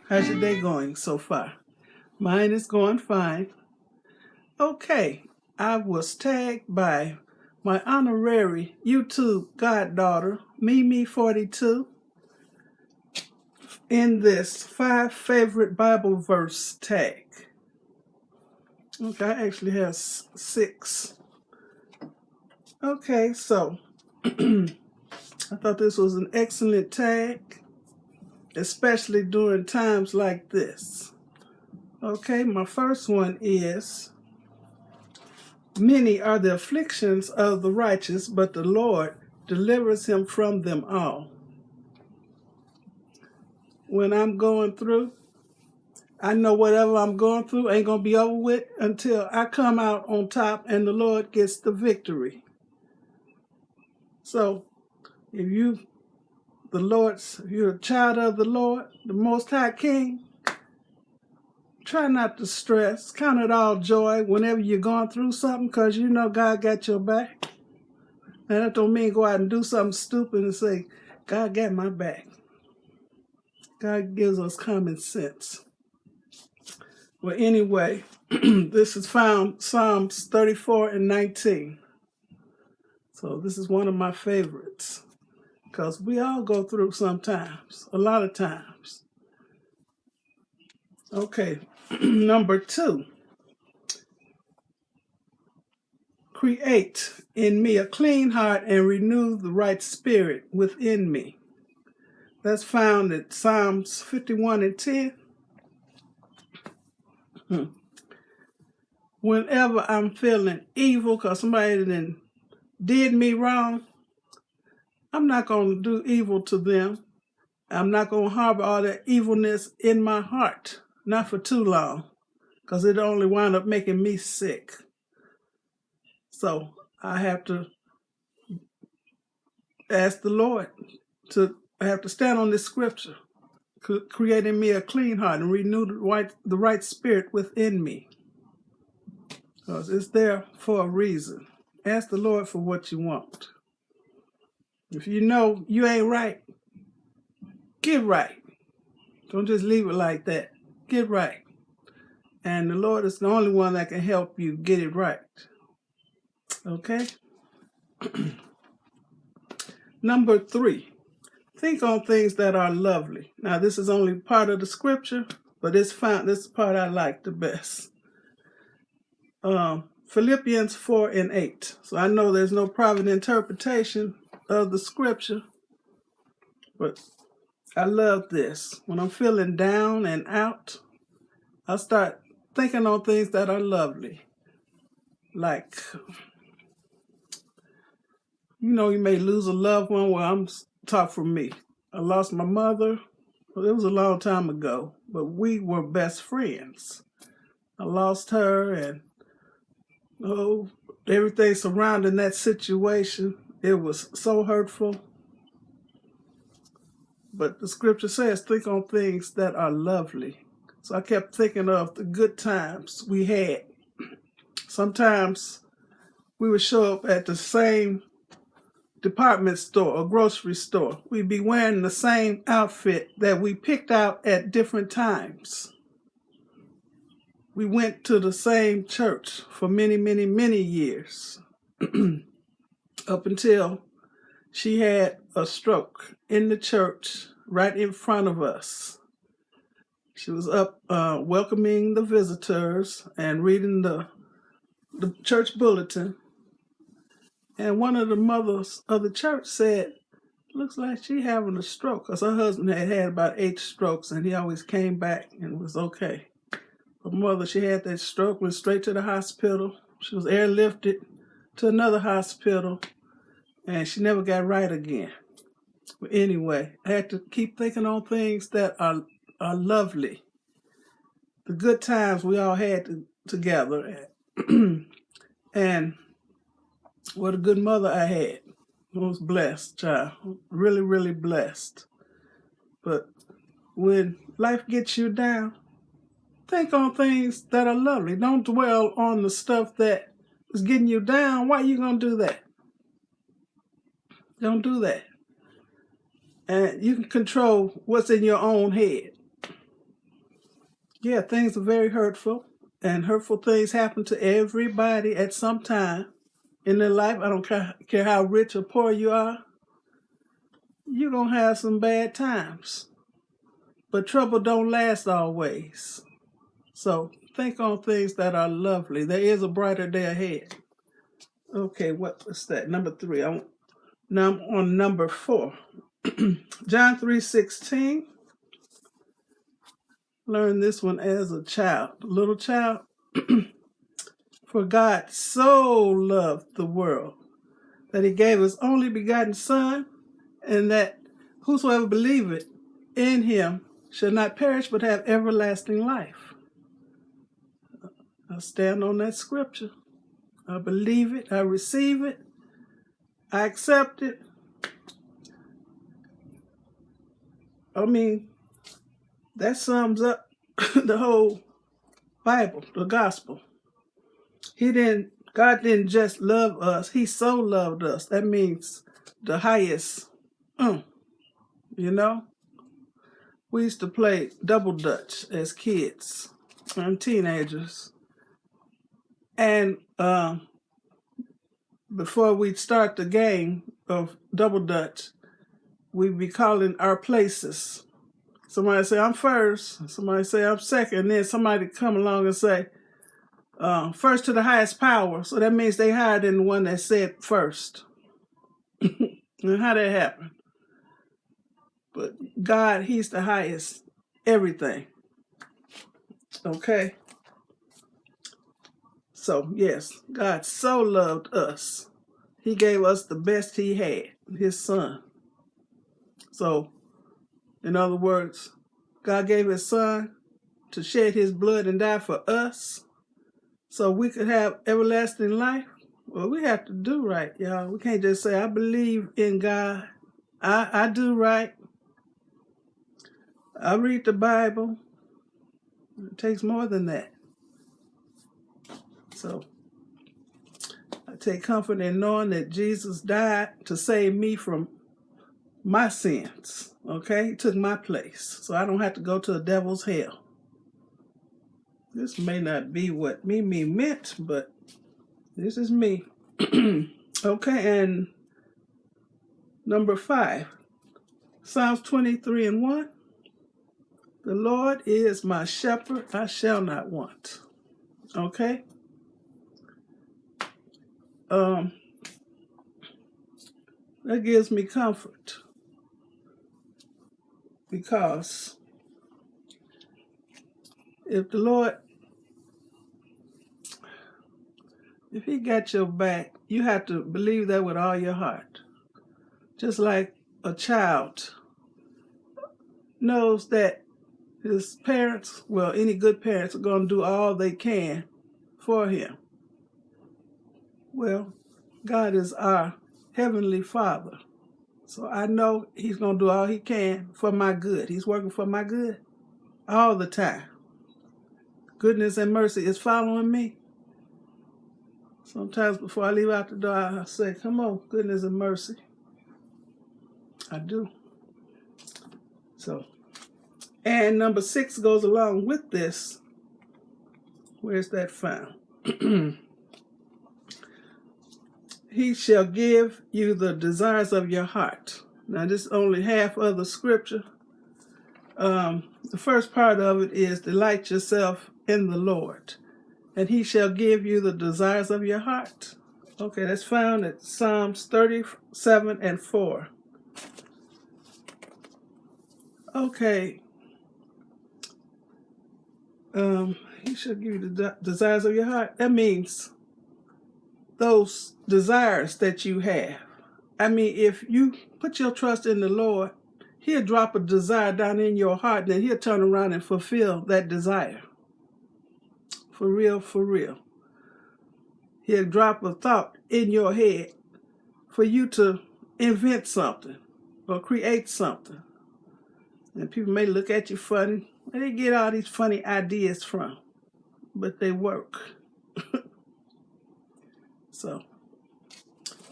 How's your day going so far? Mine is going fine. Okay, I was tagged by my honorary YouTube goddaughter, MeMe42, in this 5 favorite Bible verse tag. Okay, I actually have 6. Okay, so I thought this was an excellent tag, especially during times like this. Okay, my first one is, many are the afflictions of the righteous, but the Lord delivers him from them all. When I'm going through, I know whatever I'm going through ain't going to be over with until I come out on top and the Lord gets the victory. So, if you're a child of the Lord, the Most High King, try not to stress. Count it all joy whenever you're going through something, because you know God got your back. And that don't mean go out and do something stupid and say, God got my back. God gives us common sense. Well, anyway, this is found Psalms 34:19. So this is one of my favorites, because we all go through sometimes, a lot of times. Okay, number 2. Create in me a clean heart and renew the right spirit within me. That's found at Psalms 51:10. Whenever I'm feeling evil because somebody did me wrong, I'm not going to do evil to them. I'm not going to harbor all that evilness in my heart. Not for too long, because it only wound up making me sick. So I have to ask the Lord I have to stand on this scripture, creating me a clean heart and renew the right spirit within me. Because it's there for a reason. Ask the Lord for what you want. If you know you ain't right, get right. Don't just leave it like that. Get right. And the Lord is the only one that can help you get it right. Okay? Number 3, think on things that are lovely. Now, this is only part of the scripture, but this is the part I like the best. Philippians 4:8. So I know there's no private interpretation of the scripture, but I love this. When I'm feeling down and out, I start thinking on things that are lovely. Like, you may lose a loved one. Well, I'm talk for me. I lost my mother. Well, it was a long time ago, but we were best friends. I lost her, and everything surrounding that situation, it was so hurtful. But the scripture says, think on things that are lovely. So I kept thinking of the good times we had. Sometimes we would show up at the same department store or grocery store. We'd be wearing the same outfit that we picked out at different times. We went to the same church for many, many, many years. Up until she had a stroke in the church right in front of us. She was up welcoming the visitors and reading the church bulletin. And one of the mothers of the church said, looks like she having a stroke, because her husband had about 8 strokes and he always came back and was okay. Her mother, she had that stroke, went straight to the hospital. She was airlifted to another hospital, and she never got right again. But anyway, I had to keep thinking on things that are lovely. The good times we all had together. And what a good mother I had. I was blessed, child. Really, really blessed. But when life gets you down, think on things that are lovely. Don't dwell on the stuff that is getting you down. Why are you going to do that? Don't do that. And you can control what's in your own head. Yeah, things are very hurtful, and hurtful things happen to everybody at some time in their life. I don't care how rich or poor you are, you're going to have some bad times. But trouble don't last always. So think on things that are lovely. There is a brighter day ahead. Okay, what was that? Number 3. Now I'm on number 4. John 3:16. Learned this one as a child. Little child. For God so loved the world that he gave his only begotten Son, and that whosoever believeth in him shall not perish but have everlasting life. I stand on that scripture. I believe it. I receive it. I accept it. I mean, that sums up the whole Bible, the gospel. God didn't just love us. He so loved us. That means the highest. You know? We used to play double dutch as kids and teenagers. And before we'd start the game of double dutch, we'd be calling our places. Somebody say, I'm first. Somebody say, I'm second. And then somebody come along and say, first to the highest power. So that means they higher than the one that said first. And how that happen? But God, he's the highest everything. Okay? So, yes, God so loved us. He gave us the best he had, his Son. So, in other words, God gave his Son to shed his blood and die for us so we could have everlasting life. Well, we have to do right, y'all. We can't just say, I believe in God. I do right. I read the Bible. It takes more than that. So, I take comfort in knowing that Jesus died to save me from my sins. Okay? He took my place. So I don't have to go to the devil's hell. This may not be what MeMe meant, but this is me. Okay, and number 5. Psalms 23:1. The Lord is my shepherd, I shall not want. Okay? That gives me comfort. Because if the Lord, if he got your back, you have to believe that with all your heart. Just like a child knows that his parents, well, any good parents are going to do all they can for him. Well, God is our Heavenly Father. So I know he's going to do all he can for my good. He's working for my good all the time. Goodness and mercy is following me. Sometimes before I leave out the door, I say, come on, goodness and mercy. I do. So, and number 6 goes along with this. Where's that found? He shall give you the desires of your heart. Now, this is only half of the scripture. The first part of it is delight yourself in the Lord, and he shall give you the desires of your heart. Okay, that's found at Psalms 37:4. Okay. He shall give you the desires of your heart. That means those desires that you have. I mean, if you put your trust in the Lord, he'll drop a desire down in your heart, and then he'll turn around and fulfill that desire. For real, for real. He'll drop a thought in your head for you to invent something or create something. And people may look at you funny. Where they get all these funny ideas from? But they work. So,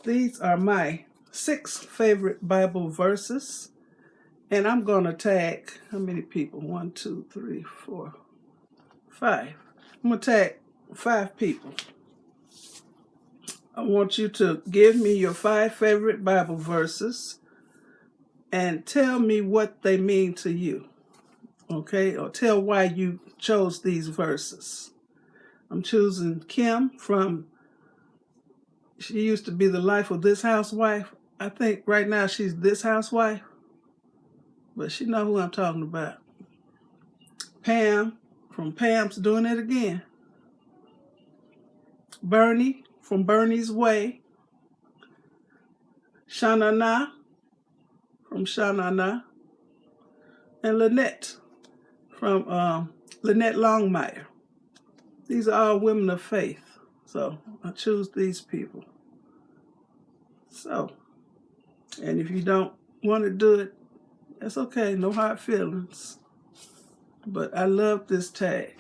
these are my 6 favorite Bible verses. And I'm going to tag, how many people? 1, 2, 3, 4. 5. I'm going to tag 5 people. I want you to give me your 5 favorite Bible verses and tell me what they mean to you. Okay? Or tell why you chose these verses. I'm choosing Kim from, she used to be the life of this housewife. I think right now she's this housewife. But she know who I'm talking about. Pam from Pam's Doing It Again. Bernee from Bernee-Bernees Way. Shanana from Shanana. And Lynette from Lynette-Lynette Longmire. These are all women of faith. So I choose these people. So, and if you don't want to do it, that's okay. No hard feelings. But I love this tag.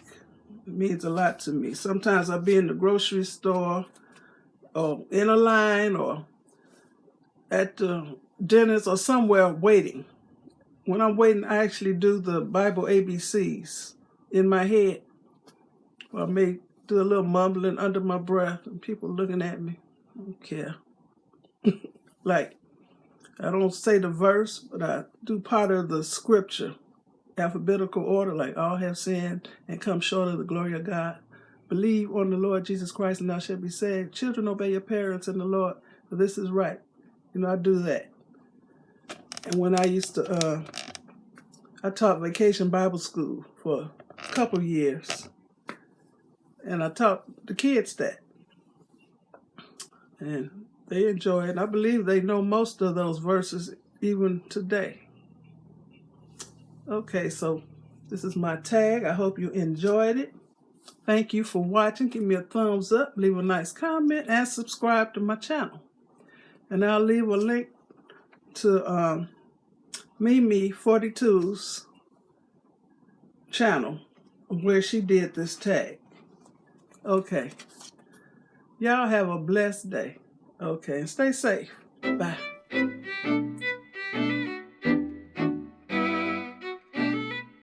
It means a lot to me. Sometimes I'll be in the grocery store or in a line or at the dinners or somewhere waiting. When I'm waiting, I actually do the Bible ABCs in my head. Or I may do a little mumbling under my breath and people looking at me. I don't care. Like, I don't say the verse, but I do part of the scripture. Alphabetical order, like all have sinned and come short of the glory of God. Believe on the Lord Jesus Christ and thou shalt be saved. Children, obey your parents in the Lord, for this is right. You know, I do that. And when I used to, I taught vacation Bible school for a couple years. And I taught the kids that. And they enjoy it. And I believe they know most of those verses even today. Okay, so this is my tag. I hope you enjoyed it. Thank you for watching. Give me a thumbs up, leave a nice comment, and subscribe to my channel. And I'll leave a link to MeMe42's channel where she did this tag. Okay. Y'all have a blessed day. Okay, and stay safe. Bye.